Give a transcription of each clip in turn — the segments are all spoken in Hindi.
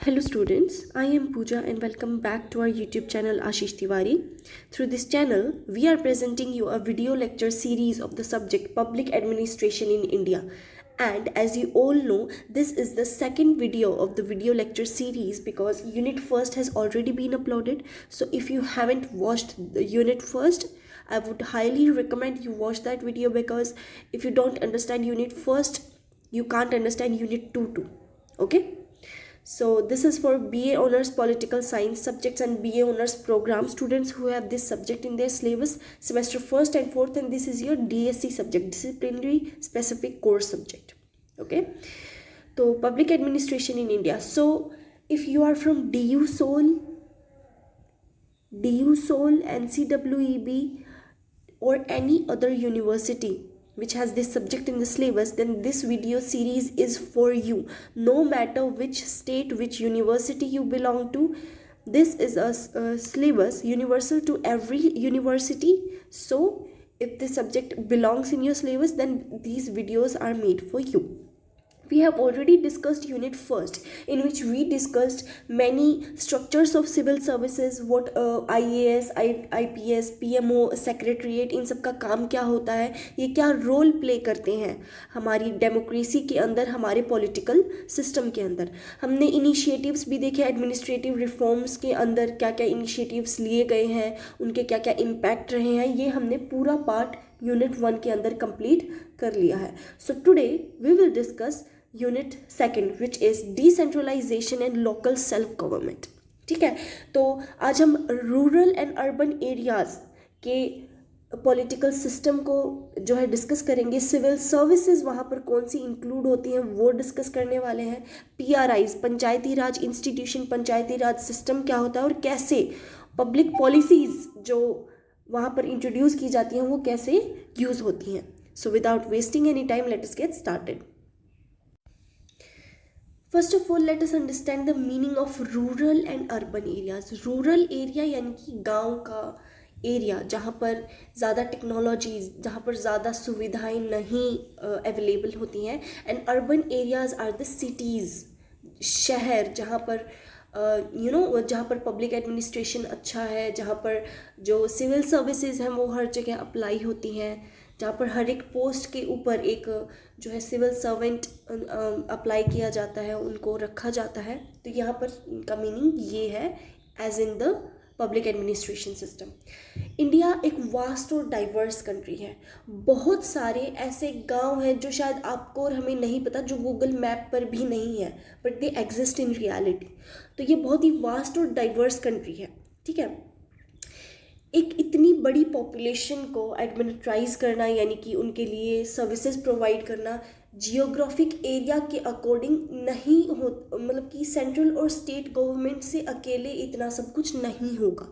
Hello students, I am Pooja and welcome back to our YouTube channel Ashish Tiwari. Through this channel, we are presenting you a video lecture series of the subject Public Administration in India. And as you all know, this is the second video of the video lecture series because Unit 1st has already been uploaded. So if you haven't watched the Unit 1st, I would highly recommend you watch that video because if you don't understand Unit 1st, you can't understand Unit 2 too. Okay? So this is for BA Honors Political Science subjects and BA Honors program students who have this subject in their syllabus semester 1st and 4th, and this is your DSC subject, disciplinary specific course subject. Okay, so public administration in India. So if you are from DU Seoul, NCWEB or any other university which has this subject in the syllabus, then this video series is for you. No matter which state, which university you belong to, this is a syllabus universal to every university. So if this subject belongs in your syllabus, then these videos are made for you. We have already discussed Unit 1st, in which we discussed many structures of civil services, what IAS, IPS, PMO, secretariat, इन सब का काम क्या होता है, ये क्या रोल प्ले करते हैं हमारी डेमोक्रेसी के अंदर, हमारे पॉलिटिकल सिस्टम के अंदर. हमने इनिशिएटिव्स भी देखे, एडमिनिस्ट्रेटिव रिफॉर्म्स के अंदर क्या क्या इनिशिएटिव्स लिए गए हैं, उनके क्या क्या इम्पैक्ट रहे हैं, ये हमने पूरा पार्ट यूनिट 1 के अंदर कंप्लीट कर लिया है. So today we will discuss unit 2 which is decentralisation and local self government. ठीक है, तो आज हम रूरल एंड अर्बन एरियाज़ के पॉलिटिकल सिस्टम को जो है डिस्कस करेंगे. सिविल सर्विसेज वहाँ पर कौन सी इंक्लूड होती हैं वो डिस्कस करने वाले हैं. PRIs, पंचायती राज इंस्टीट्यूशन, पंचायती राज सिस्टम क्या होता है और कैसे पब्लिक पॉलिसीज़ जो वहाँ पर इंट्रोड्यूस की जाती हैं वो कैसे यूज़ होती हैं. So without wasting any time late us get started. First of all let us understand the meaning of rural and urban areas. Rural area यानी कि गांव का एरिया जहाँ पर ज़्यादा टेक्नोलॉजीज, जहाँ पर ज़्यादा सुविधाएं नहीं अवेलेबल होती हैं. And urban areas are the cities, शहर जहाँ पर जहाँ पर पब्लिक एडमिनिस्ट्रेशन अच्छा है, जहाँ पर जो सिविल सर्विसेज हैं वो हर जगह अप्लाई होती हैं, जहाँ पर हर एक पोस्ट के ऊपर एक जो है सिविल सर्वेंट अप्लाई किया जाता है, उनको रखा जाता है. तो यहाँ पर इनका मीनिंग ये है as in the public administration system. India एक वास्ट और डाइवर्स कंट्री है. बहुत सारे ऐसे गांव हैं जो शायद आपको और हमें नहीं पता, जो गूगल मैप पर भी नहीं है, but they exist in reality. तो ये बहुत ही वास्ट और डाइवर्स कंट्री है. ठीक है, एक इतनी बड़ी पॉपुलेशन को एडमिनिस्ट्राइज करना यानी कि उनके लिए सर्विसेज प्रोवाइड करना जियोग्राफिक एरिया के अकॉर्डिंग नहीं हो, मतलब कि सेंट्रल और स्टेट गवर्नमेंट से अकेले इतना सब कुछ नहीं होगा.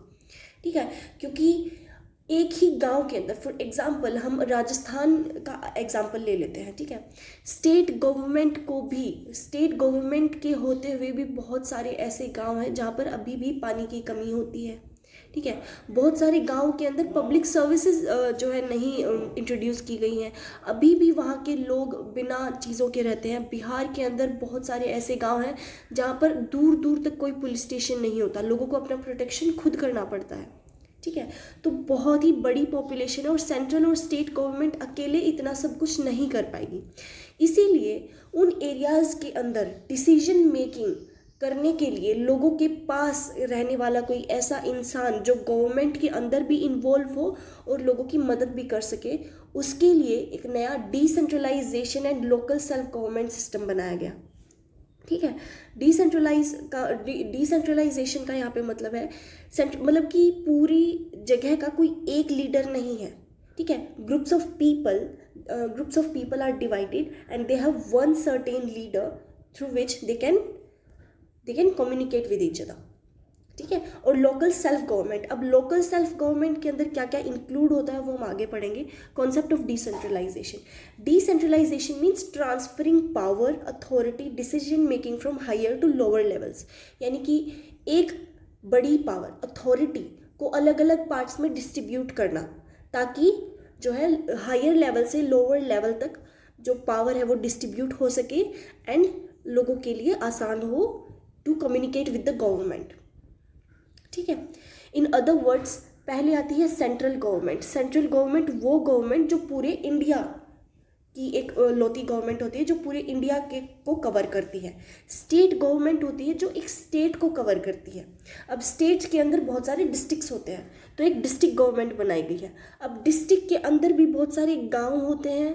ठीक है, क्योंकि एक ही गांव के अंदर, फॉर एग्जांपल हम राजस्थान का एग्जांपल ले लेते हैं. ठीक है, स्टेट गवर्नमेंट के होते हुए भी बहुत सारे ऐसे गांव हैं जहां पर अभी भी पानी की कमी होती है. ठीक है, बहुत सारे गांव के अंदर पब्लिक सर्विसेज जो है नहीं इंट्रोड्यूस की गई हैं. अभी भी वहाँ के लोग बिना चीज़ों के रहते हैं. बिहार के अंदर बहुत सारे ऐसे गांव हैं जहाँ पर दूर दूर तक कोई पुलिस स्टेशन नहीं होता, लोगों को अपना प्रोटेक्शन खुद करना पड़ता है. ठीक है, तो बहुत ही बड़ी पॉपुलेशन है और सेंट्रल और स्टेट गवर्नमेंट अकेले इतना सब कुछ नहीं कर पाएगी. इसीलिए उन एरियाज़ के अंदर डिसीजन मेकिंग करने के लिए लोगों के पास रहने वाला कोई ऐसा इंसान जो गवर्नमेंट के अंदर भी इन्वॉल्व हो और लोगों की मदद भी कर सके, उसके लिए एक नया decentralisation and local self government system बनाया गया. ठीक है, डिसेंट्रलाइजेशन का यहाँ पे मतलब है मतलब कि पूरी जगह का कोई एक लीडर नहीं है. ठीक है, groups of people are divided and they have one certain leader through which they can communicate with each other. ठीक है, और लोकल सेल्फ गवर्नमेंट. अब लोकल सेल्फ गवर्नमेंट के अंदर क्या क्या इंक्लूड होता है वो हम आगे पढ़ेंगे. Concept of decentralisation means transferring power, authority, decision making from higher to lower levels. यानी कि एक बड़ी पावर, अथॉरिटी को अलग अलग पार्ट्स में डिस्ट्रीब्यूट करना ताकि जो है हायर लेवल से लोअर लेवल तक जो पावर है वो डिस्ट्रीब्यूट हो सके एंड लोगों के लिए आसान हो to communicate with the government. ठीक है, इन अदर वर्ड्स पहले आती है सेंट्रल गवर्नमेंट। सेंट्रल गवर्नमेंट वो गवर्नमेंट जो पूरे इंडिया की एक लौती गवर्नमेंट होती है, जो पूरे इंडिया के को कवर करती है। स्टेट गवर्नमेंट होती है जो एक स्टेट को कवर करती है। अब स्टेट्स के अंदर बहुत सारे डिस्ट्रिक्ट्स होते हैं, तो एक डिस्ट्रिक्ट गवर्नमेंट बनाई गई है। अब डिस्ट्रिक्ट के अंदर भी बहुत सारे गांव होते हैं,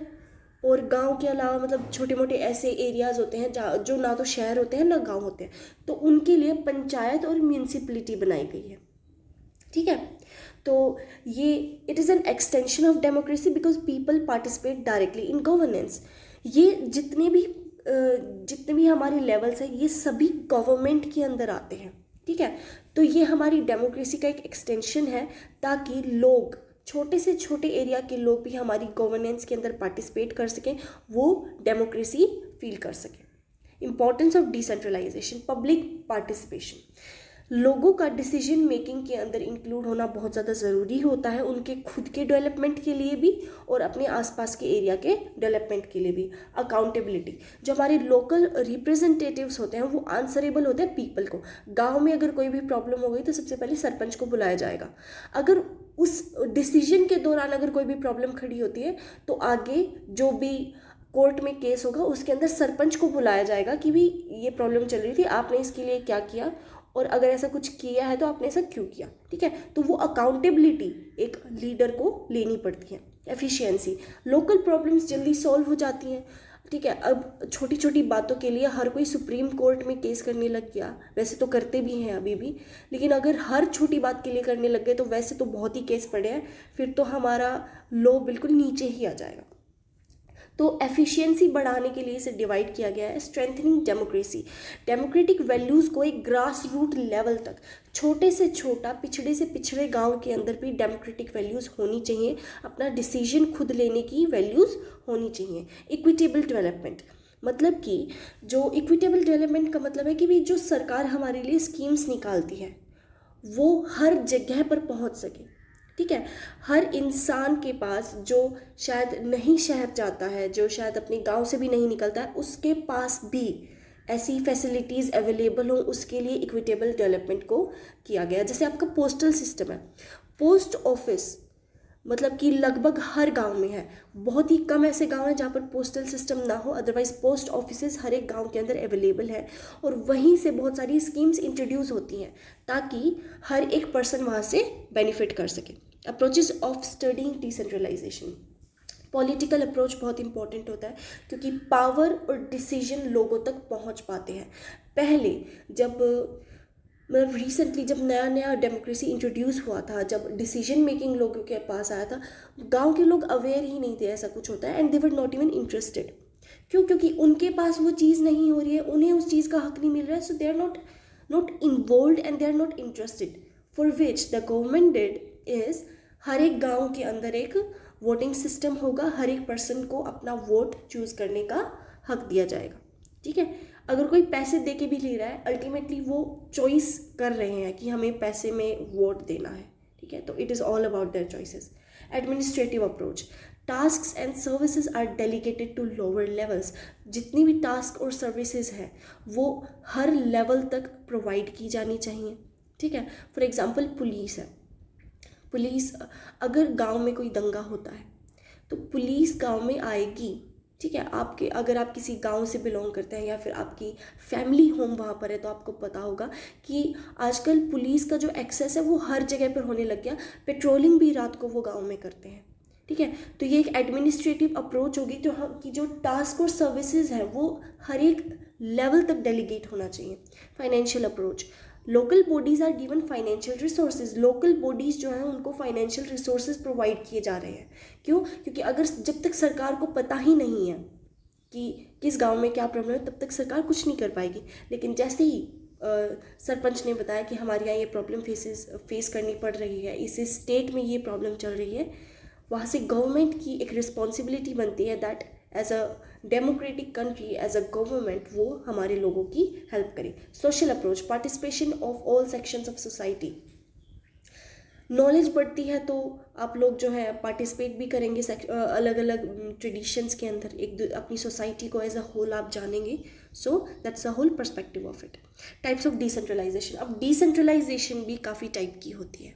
और गांव के अलावा मतलब छोटे मोटे ऐसे एरियाज़ होते हैं जहाँ जो ना तो शहर होते हैं ना गांव होते हैं, तो उनके लिए पंचायत और म्यूनिसिपलिटी बनाई गई है। ठीक है, तो ये it is an extension of democracy because people participate directly in governance. ये जितने भी हमारे लेवल्स हैं ये सभी गवर्नमेंट के अंदर आते हैं। ठीक है, तो ये हमारी डेमोक्रेसी का एक एक्सटेंशन है, ताकि लोग, छोटे से छोटे एरिया के लोग भी हमारी गवर्नेंस के अंदर पार्टिसिपेट कर सकें, वो डेमोक्रेसी फील कर सकें। Importance of decentralisation, public participation, लोगों का डिसीजन मेकिंग के अंदर इंक्लूड होना बहुत ज़्यादा ज़रूरी होता है, उनके खुद के डेवलपमेंट के लिए भी और अपने आसपास के एरिया के डेवलपमेंट के लिए भी। अकाउंटेबिलिटी, जो हमारे लोकल रिप्रेजेंटेटिव्स होते हैं वो आंसरेबल होते हैं पीपल को। गांव में अगर कोई भी प्रॉब्लम हो गई तो सबसे पहले सरपंच को बुलाया जाएगा। अगर उस डिसीजन के दौरान अगर कोई भी प्रॉब्लम खड़ी होती है तो आगे जो भी कोर्ट में केस होगा उसके अंदर सरपंच को बुलाया जाएगा कि भी ये प्रॉब्लम चल रही थी, आपने इसके लिए क्या किया, और अगर ऐसा कुछ किया है तो आपने ऐसा क्यों किया। ठीक है, तो वो अकाउंटेबिलिटी एक लीडर को लेनी पड़ती है। एफिशिएंसी, लोकल प्रॉब्लम्स जल्दी सॉल्व हो जाती हैं। ठीक है, अब छोटी छोटी बातों के लिए हर कोई सुप्रीम कोर्ट में केस करने लग गया, वैसे तो करते भी हैं अभी भी, लेकिन अगर हर छोटी बात के लिए करने लग गए तो वैसे तो बहुत ही केस पड़े हैं, फिर तो हमारा लॉ बिल्कुल नीचे ही आ जाएगा। तो एफिशिएंसी बढ़ाने के लिए इसे डिवाइड किया गया है। स्ट्रेंथनिंग डेमोक्रेसी, डेमोक्रेटिक वैल्यूज़ को एक ग्रास रूट लेवल तक, छोटे से छोटा पिछड़े से पिछड़े गांव के अंदर भी डेमोक्रेटिक वैल्यूज़ होनी चाहिए, अपना डिसीजन खुद लेने की वैल्यूज़ होनी चाहिए। इक्विटेबल डेवलपमेंट, मतलब कि जो इक्विटेबल डेवलपमेंट का मतलब है कि भी जो सरकार हमारे लिए स्कीम्स निकालती है वो हर जगह पर पहुंच सके। ठीक है, हर इंसान के पास जो शायद नहीं शहर जाता है, जो शायद अपने गांव से भी नहीं निकलता है, उसके पास भी ऐसी फैसिलिटीज़ अवेलेबल हो, उसके लिए इक्विटेबल डेवलपमेंट को किया गया। जैसे आपका पोस्टल सिस्टम है, पोस्ट ऑफिस मतलब कि लगभग हर गांव में है, बहुत ही कम ऐसे गांव हैं जहाँ पर पोस्टल सिस्टम ना हो, अदरवाइज पोस्ट ऑफिसेज हर एक गांव के अंदर अवेलेबल है, और वहीं से बहुत सारी स्कीम्स इंट्रोड्यूस होती हैं ताकि हर एक पर्सन वहाँ से बेनिफिट कर सके। Approaches of studying decentralisation, political approach बहुत इंपॉर्टेंट होता है क्योंकि पावर और डिसीजन लोगों तक पहुँच पाते हैं। पहले जब मतलब रिसेंटली जब नया नया डेमोक्रेसी इंट्रोड्यूस हुआ था, जब डिसीजन मेकिंग लोगों के पास आया था, गांव के लोग अवेयर ही नहीं थे ऐसा कुछ होता है, and they were not even interested. क्यों? क्योंकि उनके पास वो चीज़ नहीं हो रही है, उन्हें उस चीज़ का हक नहीं मिल रहा है, so they are not involve and they are not interested. For which the government did is, हर एक गाँव के अंदर एक वोटिंग सिस्टम होगा, हर एक पर्सन को अपना वोट चूज़ करने का हक दिया जाएगा। ठीक है, अगर कोई पैसे दे के भी ले रहा है, अल्टीमेटली वो चॉइस कर रहे हैं कि हमें पैसे में वोट देना है। ठीक है, तो it is all about their choices. Administrative approach, tasks and services are delegated to lower levels, जितनी भी टास्क और सर्विसेज हैं वो हर लेवल तक प्रोवाइड की जानी चाहिए। ठीक है, फॉर एग्जांपल पुलिस है, पुलिस अगर गांव में कोई दंगा होता है तो पुलिस गांव में आएगी। ठीक है, आपके अगर आप किसी गांव से बिलोंग करते हैं या फिर आपकी फैमिली होम वहाँ पर है तो आपको पता होगा कि आजकल पुलिस का जो एक्सेस है वो हर जगह पर होने लग गया, पेट्रोलिंग भी रात को वो गांव में करते हैं। ठीक है, तो ये एक एडमिनिस्ट्रेटिव अप्रोच होगी तो कि जो टास्क और सर्विसेज है वो हर एक लेवल तक डेलीगेट होना चाहिए। Financial approach, local bodies are given financial resources, local bodies जो हैं उनको फाइनेंशियल रिसोर्सेज प्रोवाइड किए जा रहे हैं। क्यों? क्योंकि अगर जब तक सरकार को पता ही नहीं है कि किस गांव में क्या प्रॉब्लम है तब तक सरकार कुछ नहीं कर पाएगी। लेकिन जैसे ही सरपंच ने बताया कि हमारे यहाँ ये प्रॉब्लम फेस करनी पड़ रही है, इस स्टेट में ये प्रॉब्लम चल रही है, वहाँ से गवर्नमेंट की एक रिस्पॉन्सिबिलिटी बनती है that as a democratic country, as a government वो हमारे लोगों की हेल्प करे। Social approach, participation of all sections of society, knowledge बढ़ती है तो आप लोग जो है पार्टिसिपेट भी करेंगे अलग अलग ट्रेडिशंस के अंदर, एक अपनी सोसाइटी को एज अ होल आप जानेंगे so that's the whole perspective of it. Types of decentralization. अब डिसेंट्रलाइजेशन भी काफ़ी टाइप की होती है,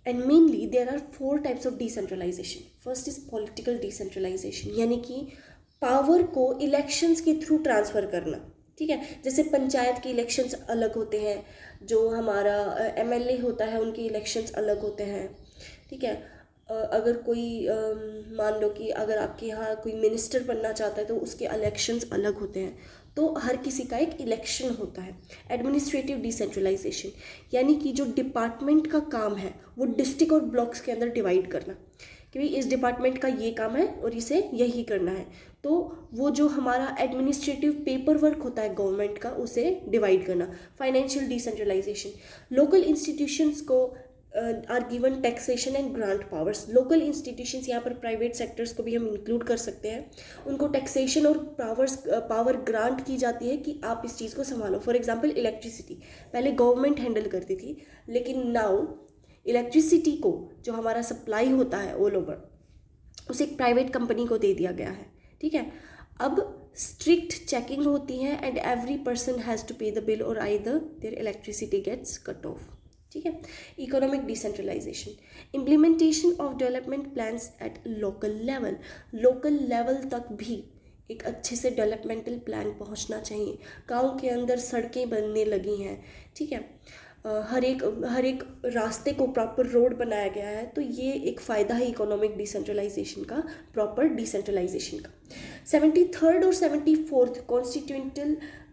and mainly there are 4 types of decentralization. First is political decentralization, यानी कि पावर को इलेक्शंस के थ्रू ट्रांसफ़र करना. ठीक है, जैसे पंचायत के इलेक्शंस अलग होते हैं, जो हमारा एमएलए होता है उनके इलेक्शंस अलग होते हैं. ठीक है, अगर कोई मान लो कि अगर आपके यहाँ कोई मिनिस्टर बनना चाहता है तो उसके इलेक्शंस अलग होते हैं. तो हर किसी का एक इलेक्शन होता है. एडमिनिस्ट्रेटिव डिसेंट्रलाइजेशन, यानी कि जो डिपार्टमेंट का काम है वो डिस्ट्रिक्ट और ब्लॉक्स के अंदर डिवाइड करना, कि भाई इस डिपार्टमेंट का ये काम है और इसे यही करना है. तो वो जो हमारा एडमिनिस्ट्रेटिव पेपर वर्क होता है गवर्नमेंट का, उसे डिवाइड करना. फाइनेंशियल डिसेंट्रलाइजेशन, लोकल इंस्टीट्यूशंस को are given taxation and grant powers. Local institutions, यहाँ पर प्राइवेट सेक्टर्स को भी हम इंक्लूड कर सकते हैं, उनको टैक्सेशन और पावर ग्रांट की जाती है कि आप इस चीज़ को संभालो. फॉर एग्जांपल इलेक्ट्रिसिटी पहले गवर्नमेंट हैंडल करती थी, लेकिन नाउ इलेक्ट्रिसिटी को जो हमारा सप्लाई होता है ऑल ओवर, उसे एक प्राइवेट कंपनी को दे दिया गया है. ठीक है, अब स्ट्रिक्ट चेकिंग होती है and every person has to pay the bill और either their electricity gets cut off. ठीक है. Economic decentralization, implementation of development plans at local level. Local level तक भी एक अच्छे से डेवलपमेंटल प्लान पहुंचना चाहिए. गांव के अंदर सड़कें बनने लगी हैं. ठीक है, हर एक रास्ते को प्रॉपर रोड बनाया गया है. तो ये एक फ़ायदा है इकोनॉमिक डिसेंट्रलाइजेशन का, प्रॉपर डिसेंट्रलाइजेशन का. 73rd और 74th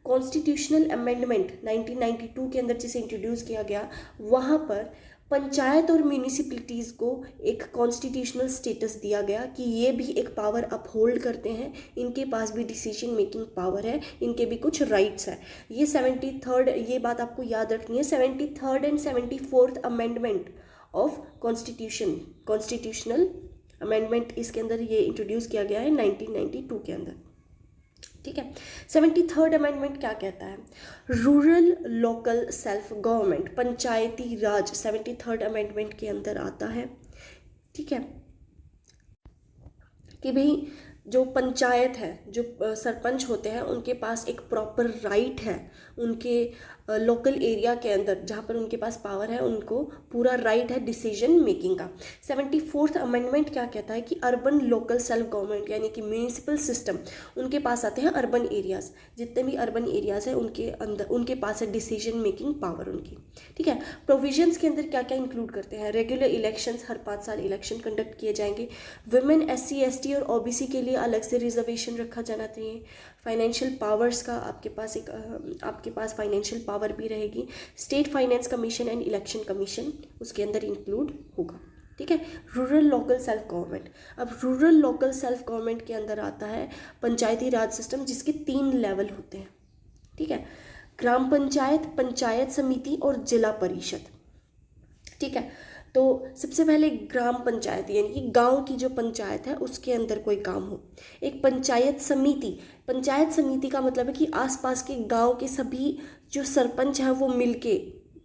कॉन्स्टिट्यूशनल अमेंडमेंट 1992 के अंदर जिसे इंट्रोड्यूस किया गया, वहाँ पर पंचायत और म्यूनिसिपलिटीज़ को एक कॉन्स्टिट्यूशनल स्टेटस दिया गया कि ये भी एक पावर अपहोल्ड करते हैं, इनके पास भी डिसीजन मेकिंग पावर है, इनके भी कुछ राइट्स है. ये 73rd, ये बात आपको याद रखनी है. 73rd and 74th amendment of constitutional amendment, इसके अंदर ये इंट्रोड्यूस किया गया है 1992 के अंदर. ठीक है. 73rd अमेंडमेंट क्या कहता है? रूरल लोकल सेल्फ गवर्नमेंट, पंचायती राज 73rd अमेंडमेंट के अंदर आता है. ठीक है, कि भाई जो पंचायत है, जो सरपंच होते हैं, उनके पास एक प्रॉपर राइट है, उनके लोकल एरिया के अंदर जहाँ पर उनके पास पावर है, उनको पूरा राइट है डिसीजन मेकिंग का. 74th अमेंडमेंट क्या कहता है कि अर्बन लोकल सेल्फ गवर्नमेंट, यानी कि म्यूनिसिपल सिस्टम, उनके पास आते हैं अर्बन एरियाज़. जितने भी अर्बन एरियाज़ हैं उनके अंदर उनके पास है डिसीजन मेकिंग पावर उनकी. ठीक है. प्रोविजंस के अंदर क्या क्या इंक्लूड करते हैं? रेगुलर इलेक्शंस, हर 5 साल इलेक्शन कंडक्ट किए जाएंगे. वुमेन, SC ST और OBC के लिए अलग से रिजर्वेशन रखा जाना चाहिए. फाइनेंशियल पावर्स का आपके पास फाइनेंशियल पावर भी रहेगी. State finance commission and election commission उसके अंदर इंक्लूड होगा. ठीक है. रूरल लोकल सेल्फ गवर्नमेंट, अब रूरल लोकल सेल्फ गवर्नमेंट के अंदर आता है पंचायती राज सिस्टम, जिसके 3 लेवल होते हैं. ठीक है. ग्राम पंचायत, पंचायत समिति और जिला परिषद. ठीक है. तो सबसे पहले ग्राम पंचायत, यानी कि गांव की जो पंचायत है उसके अंदर कोई काम हो. एक पंचायत समिति, पंचायत समिति का मतलब है कि आसपास के गांव के सभी जो सरपंच हैं वो मिलके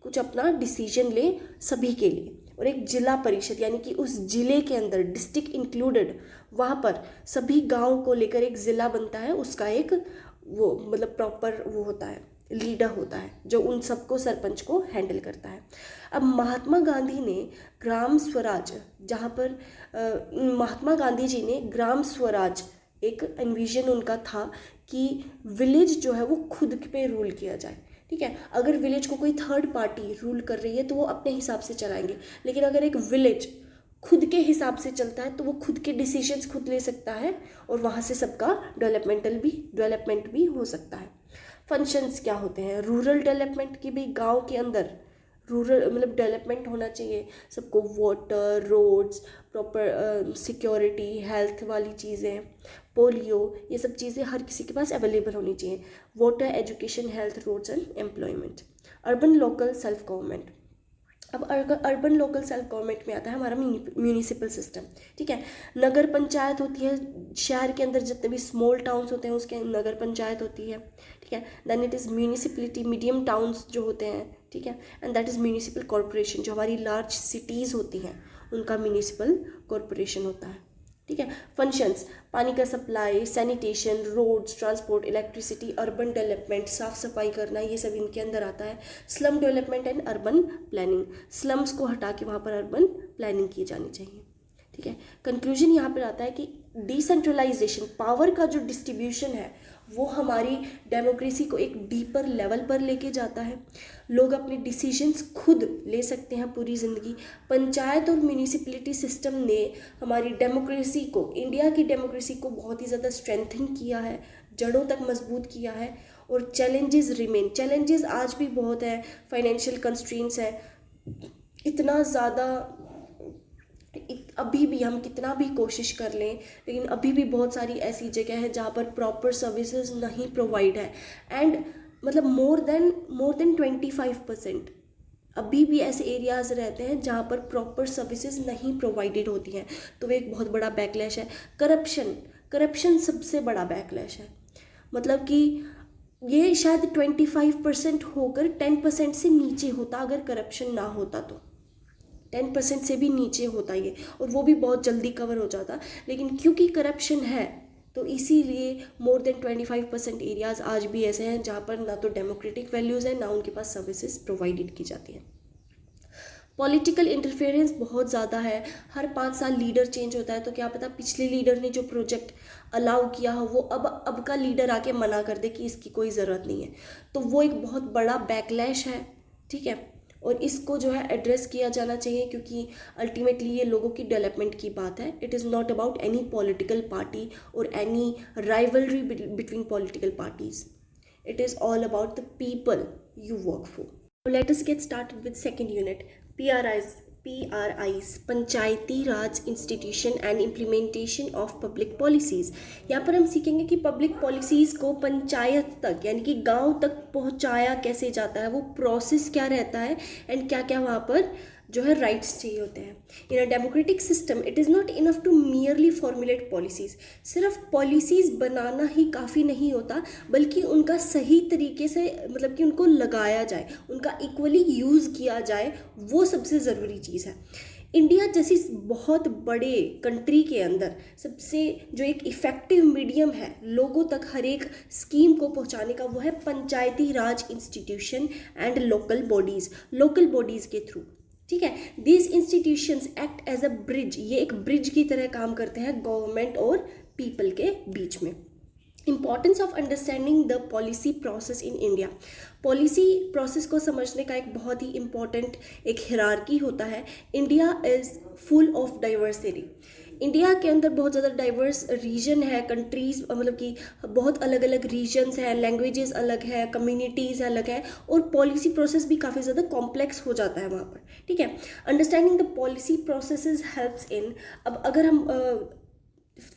कुछ अपना डिसीजन ले सभी के लिए. और एक जिला परिषद, यानी कि उस जिले के अंदर डिस्ट्रिक्ट इंक्लूडेड, वहाँ पर सभी गाँव को लेकर एक ज़िला बनता है. उसका एक वो मतलब प्रॉपर वो होता है, लीडर होता है जो उन सबको सरपंच को हैंडल करता है. अब महात्मा गांधी ने ग्राम स्वराज, जहाँ पर महात्मा गांधी जी ने ग्राम स्वराज, एक एनविजन उनका था कि विलेज जो है वो खुद पे रूल किया जाए. ठीक है. अगर विलेज को कोई थर्ड पार्टी रूल कर रही है तो वो अपने हिसाब से चलाएंगे, लेकिन अगर एक विलेज खुद के हिसाब से चलता है तो वो खुद के डिसीजंस खुद ले सकता है और वहाँ से सबका डेवलपमेंट भी हो सकता है. फंक्शंस क्या होते हैं? रूरल डेवलपमेंट की भी गांव के अंदर रूरल मतलब डेवलपमेंट होना चाहिए. सबको water, roads, proper security, health वाली चीज़ें, पोलियो, ये सब चीज़ें हर किसी के पास अवेलेबल होनी चाहिए. Water, education, health, roads and employment. Urban local self government, अब अर्बन लोकल सेल्फ गवर्नमेंट में आता है हमारा म्यूनिसिपल सिस्टम. ठीक है. नगर पंचायत होती है, शहर के अंदर जितने भी स्मॉल टाउन्स होते हैं उसके नगर पंचायत होती है. ठीक है. Then it is municipality, medium towns जो होते हैं. ठीक है. And that is municipal corporation, जो हमारी लार्ज सिटीज़ होती हैं उनका म्यूनिसिपल कॉरपोरेशन होता है. ठीक है। फंक्शंस, पानी का supply, sanitation, roads, transport, electricity, urban development, साफ सफाई करना, ये सब इनके अंदर आता है। Slum development and urban planning, slums को हटा के वहाँ पर अर्बन प्लानिंग की जानी चाहिए, ठीक है। कंक्लूजन यहाँ पर आता है कि डिसेंट्रलाइजेशन, पावर का जो डिस्ट्रीब्यूशन है वो हमारी डेमोक्रेसी को एक डीपर लेवल पर लेके जाता है। लोग अपने डिसीजंस खुद ले सकते हैं पूरी ज़िंदगी। पंचायत और म्यूनिसिपैलिटी सिस्टम ने हमारी डेमोक्रेसी को, इंडिया की डेमोक्रेसी को बहुत ही ज़्यादा स्ट्रेंथन किया है, जड़ों तक मजबूत किया है। और चैलेंजेस रिमेन, चैलेंजेस आज भी बहुत है, फाइनेंशियल कंस्ट्रेंट्स है, इतना ज़्यादा, अभी भी हम कितना भी कोशिश कर लें लेकिन अभी भी बहुत सारी ऐसी जगह है जहाँ पर प्रॉपर सर्विसेज नहीं प्रोवाइड है। एंड मतलब मोर देन 25% अभी भी ऐसे एरियाज़ रहते हैं जहाँ पर प्रॉपर सर्विसेज नहीं प्रोवाइडेड होती हैं। तो वो एक बहुत बड़ा बैकलैश है। करप्शन सबसे बड़ा बैकलैश है। मतलब कि ये शायद 25% होकर 10% से नीचे होता अगर करप्शन ना होता, तो 10% से भी नीचे होता ये, और वो भी बहुत जल्दी कवर हो जाता। लेकिन क्योंकि करप्शन है तो इसीलिए मोर देन 25% एरियाज़ आज भी ऐसे हैं जहाँ पर ना तो डेमोक्रेटिक वैल्यूज़ हैं, ना उनके पास सर्विसेज प्रोवाइडेड की जाती हैं। पॉलिटिकल इंटरफेरेंस बहुत ज़्यादा है। हर 5 साल लीडर चेंज होता है, तो क्या पता पिछले लीडर ने जो प्रोजेक्ट अलाउ किया हो वो अब का लीडर आके मना कर दे कि इसकी कोई ज़रूरत नहीं है। तो वो एक बहुत बड़ा बैकलैश है, ठीक है। और इसको जो है एड्रेस किया जाना चाहिए, क्योंकि अल्टीमेटली ये लोगों की डेवलपमेंट की बात है। It is not about any political party और any rivalry between political parties. It is all about the people you work for. Let us get started with second unit, PRIs, Panchayati Raj institution and implementation of public policies. यहाँ पर हम सीखेंगे कि पब्लिक पॉलिसीज़ को पंचायत तक यानी कि गांव तक पहुँचाया कैसे जाता है, वो प्रोसेस क्या रहता है, एंड क्या क्या वहाँ पर जो है राइट्स चाहिए होते हैं। In a democratic system it is not enough to merely formulate policies. सिर्फ पॉलिसीज़ बनाना ही काफ़ी नहीं होता, बल्कि उनका सही तरीके से मतलब कि उनको लगाया जाए, उनका इक्वली यूज़ किया जाए, वो सबसे ज़रूरी चीज़ है। इंडिया जैसी बहुत बड़े कंट्री के अंदर सबसे जो एक इफ़ेक्टिव मीडियम है लोगों तक हर एक स्कीम को पहुंचाने का, वो है Panchayati Raj institution and local bodies के थ्रू, ठीक है। These institutions act as a bridge, ये एक ब्रिज की तरह काम करते हैं गवर्नमेंट और पीपल के बीच में। Importance of understanding the policy process in India, policy process को समझने का एक बहुत ही इम्पॉर्टेंट एक हिरार्की होता है। India is full of diversity. India के अंदर बहुत ज़्यादा डाइवर्स रीजन है, कंट्रीज़ मतलब कि बहुत अलग अलग रीजन्स हैं, लैंग्वेजेस अलग है, कम्युनिटीज़ अलग है, और पॉलिसी प्रोसेस भी काफ़ी ज़्यादा कॉम्प्लेक्स हो जाता है वहाँ पर, ठीक है। Understanding the policy processes helps in, अब अगर हम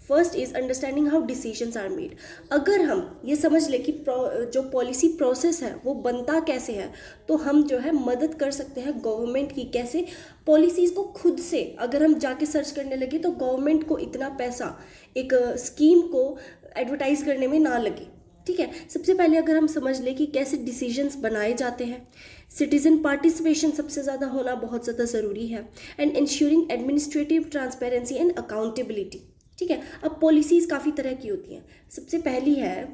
first is understanding how decisions are made. अगर हम ये समझ लें कि जो पॉलिसी प्रोसेस है वो बनता कैसे है, तो हम जो है मदद कर सकते हैं गवर्नमेंट की, कैसे पॉलिसीज़ को खुद से अगर हम जाके सर्च करने लगे तो गवर्नमेंट को इतना पैसा एक स्कीम को एडवर्टाइज़ करने में ना लगे, ठीक है। सबसे पहले अगर हम समझ लें कि कैसे डिसीजंस बनाए जाते हैं, सिटीजन पार्टिसिपेशन सबसे ज़्यादा होना बहुत ज़्यादा ज़रूरी है, and ensuring administrative transparency and accountability, ठीक है। अब पॉलिसीज़ काफ़ी तरह की होती हैं। सबसे पहली है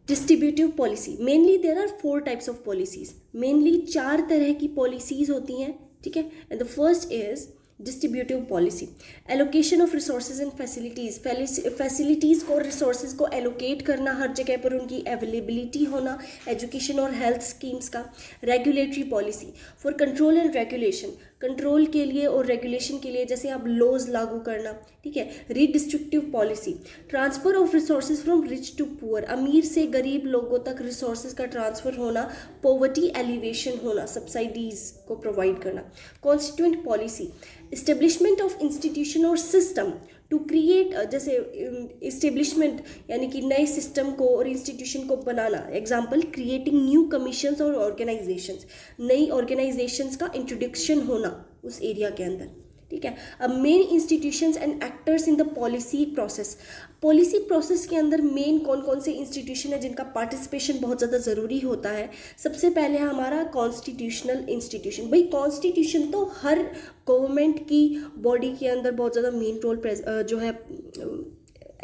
distributive policy. Mainly there are 4 types of policies, mainly 4 तरह की पॉलिसीज़ होती हैं, ठीक है। And the first is distributive policy, allocation of resources and facilities को, रिसोर्सेज को एलोकेट करना, हर जगह पर उनकी अवेलेबिलिटी होना, एजुकेशन और हेल्थ स्कीम्स का। Regulatory policy for control and regulation, control के लिए और रेगुलेशन के लिए, जैसे आप लॉज लागू करना, ठीक है। Redistributive policy, transfer of resources from rich to poor, अमीर से गरीब लोगों तक रिसोर्सेज का ट्रांसफ़र होना, पॉवर्टी एलिवेशन होना, सब्सिडीज़ को प्रोवाइड करना। Constituent policy, establishment of institution और सिस्टम टू क्रिएट, जैसे इस्टेब्लिशमेंट यानी कि नए सिस्टम को और इंस्टीट्यूशन को बनाना, एग्जाम्पल क्रिएटिंग न्यू कमीशंस और ऑर्गेनाइजेशंस, नई ऑर्गेनाइजेशंस का इंट्रोडक्शन होना उस एरिया के अंदर, ठीक है। अब main institutions and actors in the policy process के अंदर मेन कौन कौन से इंस्टीट्यूशन है जिनका पार्टिसिपेशन बहुत ज़्यादा ज़रूरी होता है। सबसे पहले है हमारा कॉन्स्टिट्यूशनल इंस्टीट्यूशन। भाई कॉन्स्टिट्यूशन तो हर गवर्नमेंट की बॉडी के अंदर बहुत ज़्यादा मेन रोल जो है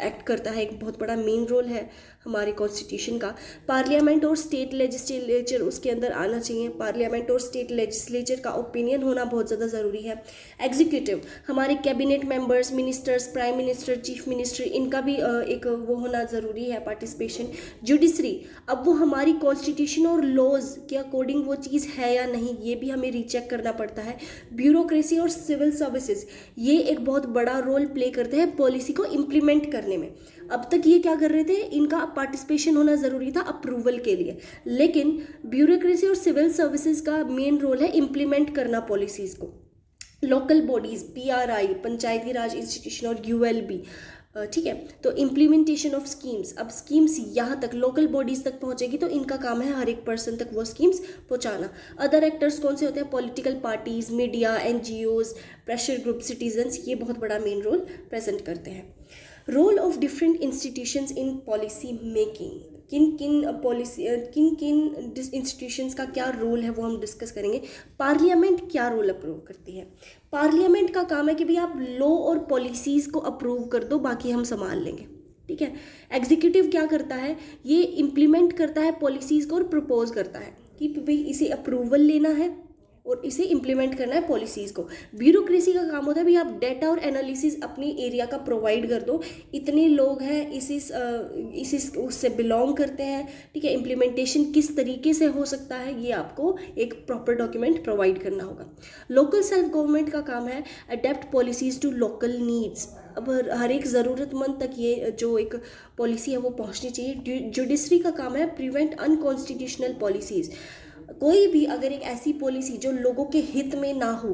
एक्ट करता है, एक बहुत बड़ा मेन रोल है हमारे कॉन्स्टिट्यूशन का। पार्लियामेंट और स्टेट लेजिस्लेचर उसके अंदर आना चाहिए, पार्लियामेंट और स्टेट लेजिस्लेचर का ओपिनियन होना बहुत ज़्यादा ज़रूरी है। एग्जीक्यूटिव, हमारे cabinet members, ministers, prime minister, chief minister, इनका भी एक वो होना ज़रूरी है पार्टिसिपेशन। जुडिशरी, अब वो हमारी कॉन्स्टिट्यूशन और लॉज के अकॉर्डिंग वो चीज़ है या नहीं, ये भी हमें रीचेक करना पड़ता है। ब्यूरोक्रेसी और सिविल सर्विसेज, ये एक बहुत बड़ा रोल प्ले करते हैं पॉलिसी को इम्प्लीमेंट करने में। अब तक ये क्या कर रहे थे, इनका पार्टिसिपेशन होना ज़रूरी था अप्रूवल के लिए, लेकिन ब्यूरोक्रेसी और सिविल सर्विसेज का मेन रोल है इम्प्लीमेंट करना पॉलिसीज़ को। लोकल बॉडीज़, PRI, पंचायती राज इंस्टीट्यूशन और ULB, ठीक है। तो इम्प्लीमेंटेशन ऑफ स्कीम्स, अब स्कीम्स यहाँ तक लोकल बॉडीज़ तक पहुँचेगी तो इनका काम है हर एक पर्सन तक वो स्कीम्स पहुँचाना। अदर एक्टर्स कौन से होते हैं, political parties, media, NGOs, pressure group, citizens, ये बहुत बड़ा मेन रोल प्रेजेंट करते हैं। Role of different institutions in policy making, किन किन इंस्टीट्यूशंस का क्या रोल है वो हम डिस्कस करेंगे। पार्लियामेंट क्या रोल अप्रूव करती है, पार्लियामेंट का काम है कि भाई आप लॉ और पॉलिसीज़ को अप्रूव कर दो, बाकी हम संभाल लेंगे, ठीक है। एग्जीक्यूटिव क्या करता है, ये इम्प्लीमेंट करता है पॉलिसीज़ को और प्रपोज करता है कि भाई इसे अप्रूवल लेना है और इसे इम्प्लीमेंट करना है पॉलिसीज़ को। ब्यूरोक्रेसी का काम होता है भाई आप डेटा और एनालिसिस अपनी एरिया का प्रोवाइड कर दो, इतने लोग हैं इसी उससे बिलोंग करते हैं, ठीक है। इम्प्लीमेंटेशन किस तरीके से हो सकता है ये आपको एक प्रॉपर डॉक्यूमेंट प्रोवाइड करना होगा। लोकल सेल्फ गवर्नमेंट का काम है adapt policies to local needs, अब हर एक ज़रूरतमंद तक ये जो एक पॉलिसी है वो पहुँचनी चाहिए। जुडिशरी का काम है प्रिवेंट अनकॉन्स्टिट्यूशनल पॉलिसीज़, कोई भी अगर एक ऐसी पॉलिसी जो लोगों के हित में ना हो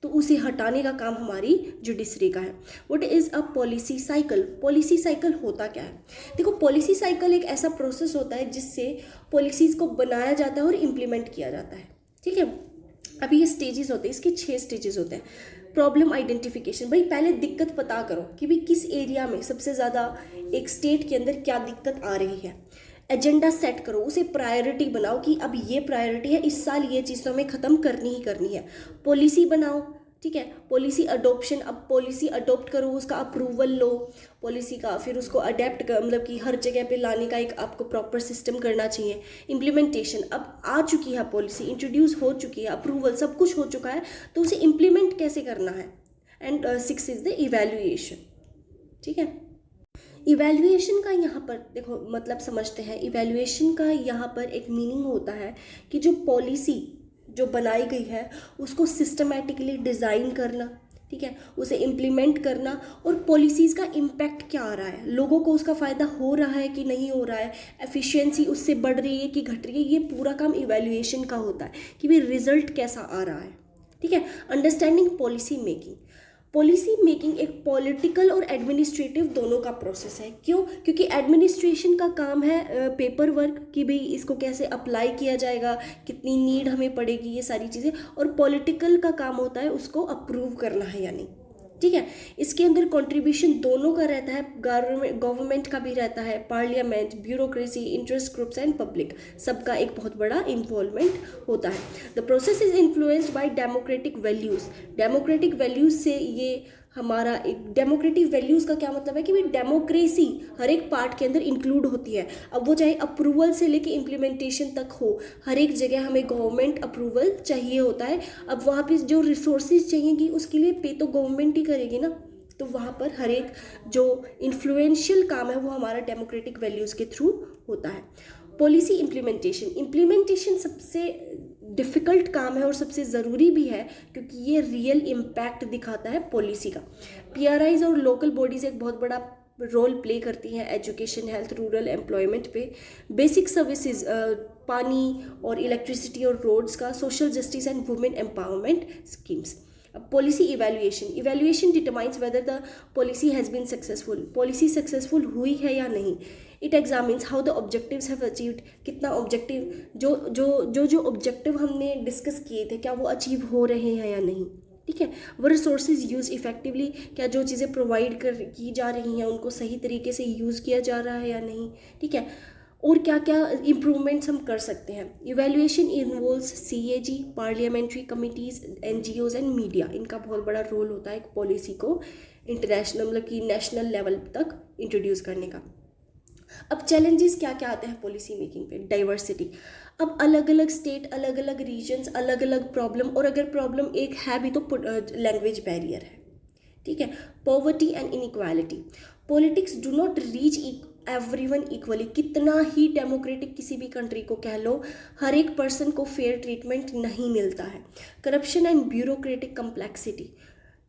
तो उसे हटाने का काम हमारी जुडिशरी का है। What is a policy cycle, policy cycle होता क्या है, देखो पॉलिसी साइकिल एक ऐसा प्रोसेस होता है जिससे पॉलिसीज़ को बनाया जाता है और इम्प्लीमेंट किया जाता है, ठीक है। अभी ये स्टेजेस होते हैं, इसके 6 स्टेजेस होते हैं। प्रॉब्लम आइडेंटिफिकेशन, भाई पहले दिक्कत पता करो कि भाई किस एरिया में सबसे ज़्यादा एक स्टेट के अंदर क्या दिक्कत आ रही है। एजेंडा सेट करो, उसे प्रायोरिटी बनाओ कि अब ये प्रायोरिटी है, इस साल ये चीज़ तो हमें ख़त्म करनी ही करनी है। पॉलिसी बनाओ, ठीक है। पॉलिसी अडोप्शन, अब पॉलिसी अडोप्ट करो, उसका अप्रूवल लो पॉलिसी का, फिर उसको अडेप्ट कर, मतलब कि हर जगह पे लाने का एक आपको प्रॉपर सिस्टम करना चाहिए। इम्प्लीमेंटेशन, अब आ चुकी है पॉलिसी, इंट्रोड्यूस हो चुकी है, अप्रूवल सब कुछ हो चुका है, तो उसे इम्प्लीमेंट कैसे करना है। एंड 6 इज़ द इवैल्यूएशन, ठीक है। इवैल्यूएशन का यहाँ पर देखो मतलब समझते हैं, इवैल्यूएशन का यहाँ पर एक मीनिंग होता है कि जो पॉलिसी जो बनाई गई है उसको सिस्टमैटिकली डिज़ाइन करना, ठीक है, उसे इम्प्लीमेंट करना और पॉलिसीज़ का इम्पैक्ट क्या आ रहा है, लोगों को उसका फ़ायदा हो रहा है कि नहीं हो रहा है, एफिशिएंसी उससे बढ़ रही है कि घट रही है, ये पूरा काम इवैल्यूएशन का होता है कि भाई रिजल्ट कैसा आ रहा है, ठीक है। Understanding policy making, policy making एक पॉलिटिकल और एडमिनिस्ट्रेटिव दोनों का प्रोसेस है। क्यों, क्योंकि एडमिनिस्ट्रेशन का काम है पेपर वर्क कि भाई इसको कैसे अप्लाई किया जाएगा, कितनी नीड हमें पड़ेगी, ये सारी चीज़ें, और पॉलिटिकल का काम होता है उसको अप्रूव करना है या नहीं, ठीक है। इसके अंदर कंट्रीब्यूशन दोनों का रहता है, गवर्नमेंट का भी रहता है, parliament, bureaucracy, interest groups and public, सबका एक बहुत बड़ा इन्वॉल्वमेंट होता है। The process is influenced by democratic values, democratic values से ये हमारा एक डेमोक्रेटिक वैल्यूज़ का क्या मतलब है कि भाई डेमोक्रेसी हर एक पार्ट के अंदर इंक्लूड होती है। अब वो चाहे अप्रूवल से लेके इम्प्लीमेंटेशन तक हो, हर एक जगह हमें गवर्नमेंट अप्रूवल चाहिए होता है। अब वहाँ पे जो रिसोर्सेज चाहिएगी उसके लिए पे तो गवर्नमेंट ही करेगी ना, तो वहाँ पर हर एक जो इन्फ्लुएंशियल काम है वो हमारा डेमोक्रेटिक वैल्यूज़ के थ्रू होता है। पॉलिसी इम्प्लीमेंटेशन सबसे डिफ़िकल्ट काम है और सबसे ज़रूरी भी है क्योंकि ये रियल इम्पैक्ट दिखाता है पॉलिसी का। PRIs और लोकल बॉडीज़ एक बहुत बड़ा रोल प्ले करती हैं एजुकेशन, हेल्थ, रूरल एम्प्लॉयमेंट पे। बेसिक सर्विसेज, पानी और इलेक्ट्रिसिटी और रोड्स का, social justice and women empowerment schemes. Policy evaluation determines whether the policy has been successful, policy successful हुई है या नहीं। It examines how the objectives have achieved, कितना ऑब्जेक्टिव जो ऑब्जेक्टिव हमने डिस्कस किए थे क्या वो अचीव हो रहे हैं या नहीं, ठीक है, वो रिसोर्सेज यूज़ इफ़ेक्टिवली, क्या जो चीज़ें प्रोवाइड की जा रही हैं उनको सही तरीके से यूज़ किया जा रहा है या नहीं, ठीक है, और क्या क्या इम्प्रूवमेंट्स हम कर सकते हैं। Evaluation involves CAG, parliamentary committees, NGOs and media. इनका बहुत बड़ा रोल होता है एक पॉलिसी को इंटरनेशनल मतलब कि नेशनल लेवल तक इंट्रोड्यूस करने का। अब चैलेंजेस क्या क्या आते हैं पॉलिसी मेकिंग पे। डाइवर्सिटी, अब अलग अलग स्टेट, अलग अलग रीजन्स, अलग अलग प्रॉब्लम, और अगर प्रॉब्लम एक है भी तो लैंग्वेज बैरियर है, ठीक है। Poverty and inequality, politics do not reach everyone equally. कितना ही डेमोक्रेटिक किसी भी कंट्री को कह लो, हर एक पर्सन को फेयर ट्रीटमेंट नहीं मिलता है। करप्शन एंड ब्यूरोक्रेटिक कम्प्लेक्सिटी,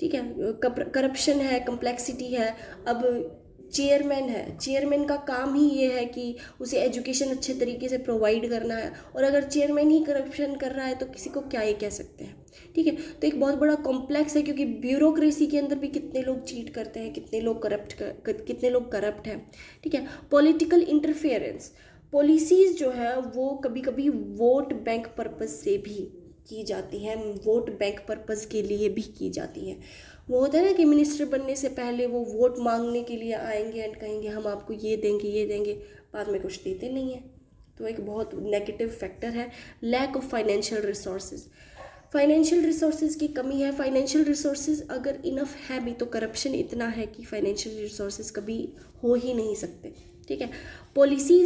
ठीक है, करप्शन है, कम्प्लेक्सिटी है। अब चेयरमैन है, चेयरमैन का काम ही ये है कि उसे एजुकेशन अच्छे तरीके से प्रोवाइड करना है, और अगर चेयरमैन ही करप्शन कर रहा है तो किसी को क्या ही कह सकते हैं, ठीक है। तो एक बहुत बड़ा कॉम्प्लेक्स है, क्योंकि ब्यूरोक्रेसी के अंदर भी कितने लोग चीट करते हैं, कितने लोग करप्ट हैं, ठीक है। पॉलिटिकल इंटरफेरेंस, पॉलिसीज़ जो है वो कभी कभी वोट बैंक पर्पज़ से भी की जाती हैं, वोट बैंक पर्पज़ के लिए भी की जाती हैं। वो होता है ना कि मिनिस्टर बनने से पहले वो वोट मांगने के लिए आएंगे एंड कहेंगे हम आपको ये देंगे, बाद में कुछ देते नहीं हैं। तो एक बहुत नेगेटिव फैक्टर है। Lack of financial resources, financial resources की कमी है। फाइनेंशियल रिसोर्सेज अगर इनफ है भी तो करप्शन इतना है कि फाइनेंशियल रिसोर्सेज कभी हो ही नहीं सकते, ठीक है। पॉलिसी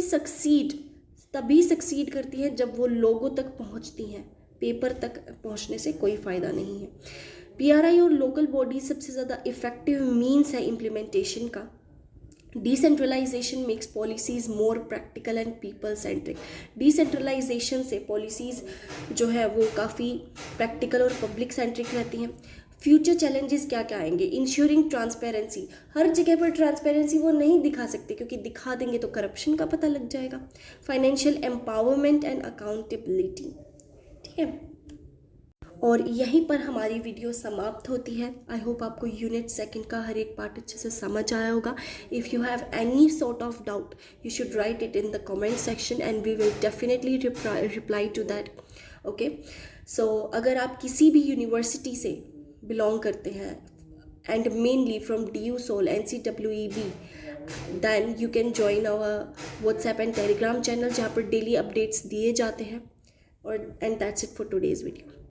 तभी सक्सीड करती है जब वो लोगों तक पहुंचती हैं, पेपर तक पहुंचने से कोई फ़ायदा नहीं है। PRI और लोकल बॉडी सबसे ज़्यादा इफ़ेक्टिव मीन्स है इम्प्लीमेंटेशन का। Decentralization makes policies more practical and people centric. Decentralization से पॉलिसीज़ जो है वो काफ़ी प्रैक्टिकल और पब्लिक सेंट्रिक रहती हैं। फ्यूचर चैलेंजेस क्या क्या आएंगे। इंश्योरिंग ट्रांसपेरेंसी, हर जगह पर ट्रांसपेरेंसी वो नहीं दिखा सकते, क्योंकि दिखा देंगे तो करप्शन का पता लग जाएगा। फाइनेंशियल एम्पावरमेंट एंड अकाउंटेबिलिटी, ठीक है। और यहीं पर हमारी वीडियो समाप्त होती है। आई होप आपको यूनिट सेकंड का हर एक पार्ट अच्छे से समझ आया होगा। If you have any sort of doubt you should write it in the comment section and we will definitely reply to that, okay. So अगर आप किसी भी यूनिवर्सिटी से बिलोंग करते हैं and mainly from DU Seoul NCWEB, then you can join our WhatsApp and Telegram channel जहाँ पर डेली अपडेट्स दिए जाते हैं। और and that's it for today's video.